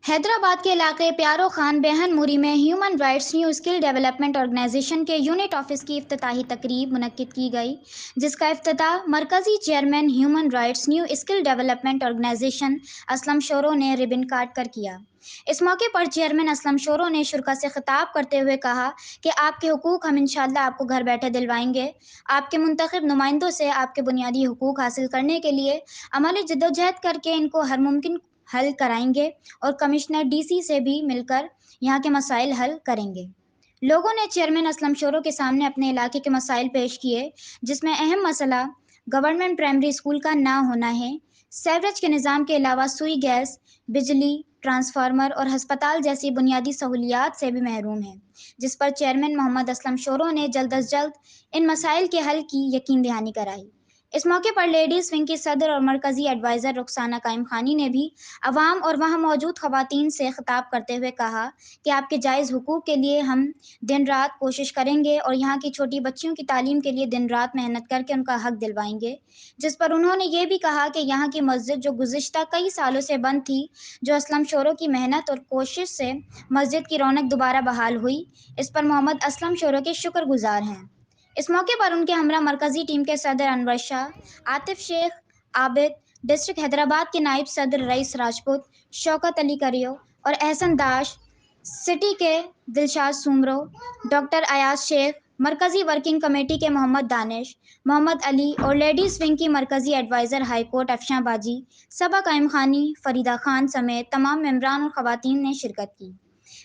हैदराबाद के इलाके प्यारो खान बेहन मुरी में human rights new skill development organization के यूनिट ऑफिस की इफ्तिताही तकरीब मुनक्किद की गई, जिसका इफ्तिताह मरकजी chairman human rights new skill development organization Aslam Shoro ने रिबन काट कर किया। इस मौके पर चेयरमैन असलम शोरो ने शुरा से खिताब करते हुए कहा कि आपके हुकूक हम इंशाअल्लाह आपको घर बैठे दिलवाएंगे। आपके मुंतखब नुमाइंदों से आपके बुनियादी हुकूक हासिल करने के लिए अमली जद्दोजहद करके इनको हर मुमकिन हल कराएंगे और कमिश्नर डीसी से भी मिलकर यहाँ के मसाइल हल करेंगे। लोगों ने चेयरमैन असलम शोरो के सामने अपने इलाके के मसाइल पेश किए, जिसमें अहम मसला गवर्नमेंट प्राइमरी स्कूल का ना होना है। सेवरेज के निज़ाम के अलावा सुई गैस, बिजली, ट्रांसफार्मर और हस्पताल जैसी बुनियादी सहूलियात से भी महरूम है, जिस पर चेयरमैन मोहम्मद असलम शोरो ने जल्द अज जल्द इन मसाइल के हल की यकीन दहानी कराई। इस मौके पर लेडीज़ विंग की सदर और मरकज़ी एडवाइज़र रुखसाना कायम खानी ने भी अवाम और वहाँ मौजूद ख़वातीन से ख़िताब करते हुए कहा कि आपके जायज़ हुकूक के लिए हम दिन रात कोशिश करेंगे और यहाँ की छोटी बच्चियों की तालीम के लिए दिन रात मेहनत करके उनका हक़ दिलवाएंगे। जिस पर उन्होंने ये भी कहा कि यहाँ की मस्जिद जो गुज़िश्ता कई सालों से बंद थी, जो असलम शोरो की मेहनत और कोशिश से मस्जिद की रौनक दोबारा बहाल हुई, इस पर मोहम्मद असलम शोरो के शुक्रगुजार हैं। इस मौके पर उनके हमरा मरकज़ी टीम के सदर अनवर शाह, आतिफ शेख, आबिद, डिस्ट्रिक्ट हैदराबाद के नायब सदर रईस राजपूत, शौकत अली करियो और एहसन दाश, सिटी के दिलशाद सुमरो, डॉक्टर अयाज शेख, मरकज़ी वर्किंग कमेटी के मोहम्मद दानिश, मोहम्मद अली और लेडीज़ विंग की मरकज़ी एडवाइज़र हाई कोर्ट अफशां बाजी, सबा कायम खानी, फरीदा खान समेत तमाम मेंबरान और ख़वातीन ने शिरकत की।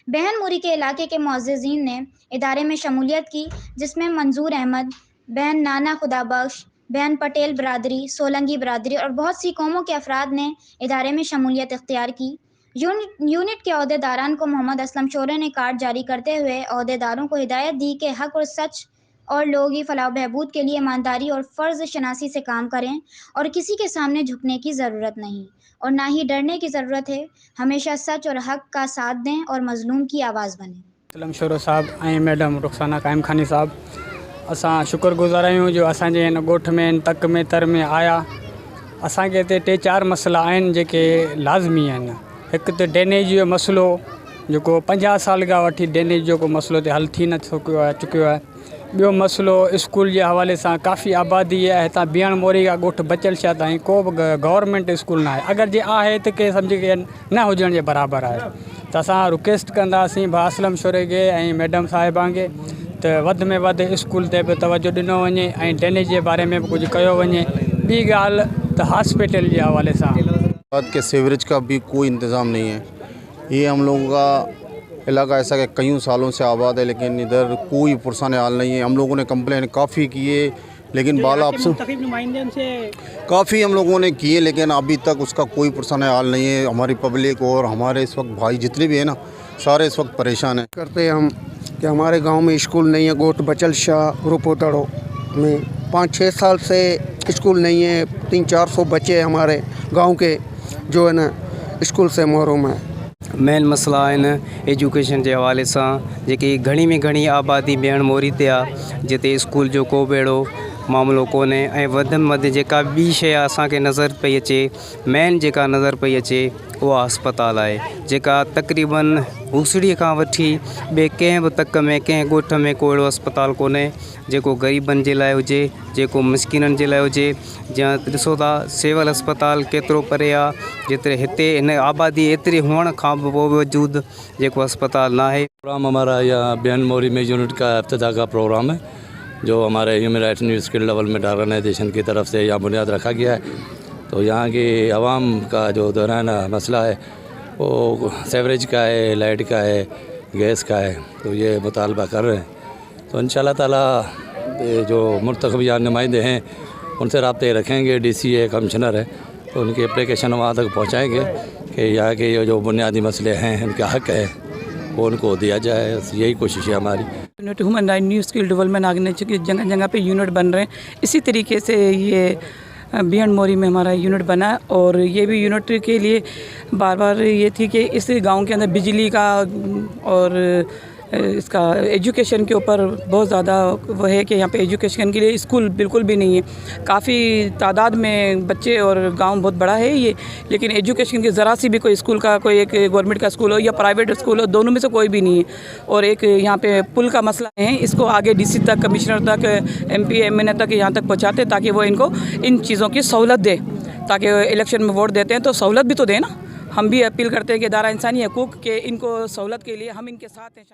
बेहन मुरी के इलाके के मुअज़्ज़िज़ीन ने इदारे में शमूलियत की, जिसमें मंजूर अहमद, बहन नाना खुदा बख्श, बहन पटेल बरादरी, सोलंगी बरादरी और बहुत सी कौमों के अफराद ने इदारे में शमूलियत इख्तियार की। यूनिट के अहदेदारान को मोहम्मद असलम शोरो ने कार्ड जारी करते हुए अहदेदारों को हिदायत दी कि हक़ और सच और लोगी फलाह बहबूद के लिए ईमानदारी और फ़र्ज़ शनासी से काम करें और किसी के सामने झुकने की ज़रूरत नहीं और ना ही डरने की ज़रूरत है। हमेशा सच और हक़ का साथ दें और मज़लूम की आवाज़ बनें। असलम शोरो साहब ऐं मैडम रुखसाना कायम खानी साहब, असां शुक्रगुज़ार आहियूं जो असांजे हिन ॻोठ में तक में तर में आया। असांखे हिते 3-4 मसइला आहिनि जेके लाज़मी आहिनि। हिकु त ड्रेनेज जो मसइलो जेको 50 साल खां वठी ड्रेनेज जो को मसइलो हल थी न चुकियो आहे। ॿियो मसइलो स्कूल जे हवाले सां काफ़ी आबादी आहे हितां बीहण मोरी खां ॻोठ बचल शा ताईं को बि गवर्नमेंट स्कूल न आहे। अगरि जे आहे त के सम्झि के न हुजण जे बराबरि आहे। त असां रिक्वेस्ट कंदासीं भाउ असलम शोरे खे ऐं मैडम साहिबान खे त वधि में वधि स्कूल ते बि तवजो ॾिनो वञे ऐं ड्रेनेज जे बारे में बि कुझु कयो वञे। ॿी ॻाल्हि त हॉस्पिटल जे हवाले सां के सीवरेज का भी कोई इंतज़ाम नहीं है। ये हम लोगों का इलाका ऐसा कि कई सालों से आबाद है, लेकिन इधर कोई पुरसान हाल नहीं है। हम लोगों ने कंप्लेन काफ़ी किए, लेकिन बाला अफसर काफ़ी हम लोगों ने किए, लेकिन अभी तक उसका कोई पुरसान हाल नहीं है। हमारी पब्लिक और हमारे इस वक्त भाई जितने भी हैं ना, सारे इस वक्त परेशान हैं। करते हम कि हमारे गांव में स्कूल नहीं है। गोट बचल शाह रुपोतड़ो में 5-6 साल से स्कूल नहीं है। 300-400 बच्चे हमारे गांव के जो है ना स्कूल से महरूम है। मेन मसला आहिनि एजुकेशन जे हवाले सां, जेकी घणी में घणी आबादी बीहण मोरी ते आहे, जिते स्कूल जो को बि अहिड़ो मामिलो कोन्हे। ऐं वधि में वधि जेका ॿी शइ असांखे नज़र पई अचे, मेन जेका नज़र पई अचे उहा अस्पताल आहे, जेका तक़रीबन हुसड़ीअ खां वठी ॿिए कंहिं बि तक में कंहिं ॻोठ में को अहिड़ो अस्पताल कोन्हे जेको ग़रीबनि जे लाइ हुजे, जेको मिसकिननि जे लाइ हुजे। जीअं ॾिसो था सिविल अस्पताल केतिरो परे आहे, जेतिरे हिते हिन आबादी एतिरी हुअण खां बि बावजूद जेको अस्पताल न आहे। प्रोग्राम हमारा यहाँ बेहन मोरी में यूनिट का इफ्तिताह का प्रोग्राम है, जो हमारे human rights new skill development organization की तरफ से यहाँ बुनियाद रखा गया है। तो यहाँ की आवाम का जो दोराना मसला है वो सेवरेज का है, लाइट का है, गैस का है। तो ये मुतालबा कर रहे हैं। तो इंशाअल्लाह ताला जो मुर्तखब यहाँ नुमाइंदे हैं उनसे राब्ते रखेंगे। डीसी है, कमिश्नर है, तो उनकी एप्लीकेशन वहाँ तक पहुँचाएँगे कि यहाँ के ये जो बुनियादी मसले हैं, इनका हक़ है वो उनको दिया जाए। यही कोशिश है हमारी। Unit human right new skill development organization की जगह जगह पे यूनिट बन रहे हैं। इसी तरीके से ये बीहण मोरी में हमारा यूनिट बना है और ये भी यूनिट के लिए बार बार ये थी कि इस गांव के अंदर बिजली का और اس کا ایجوکیشن کے اوپر بہت زیادہ وہ ہے کہ یہاں پہ ایجوکیشن کے لیے اسکول بالکل بھی نہیں ہے. کافی تعداد میں بچے اور گاؤں بہت بڑا ہے یہ, لیکن ایجوکیشن کی ذرا سی بھی کوئی اسکول کا, کوئی ایک گورنمنٹ کا اسکول ہو یا پرائیویٹ اسکول ہو, دونوں میں سے کوئی بھی نہیں ہے. اور ایک یہاں پہ پل کا مسئلہ ہے, اس کو آگے ڈی سی تک, کمشنر تک, ایم پی ایم این اے تک یہاں تک پہنچاتے تاکہ وہ ان کو ان چیزوں کی سہولت دے, تاکہ الیکشن میں ووٹ دیتے ہیں تو سہولت بھی تو دے نا. ہم بھی اپیل کرتے ہیں کہ ادارہ انسانی حقوق کے ان کو سہولت کے لیے ہم ان کے ساتھ ہیں.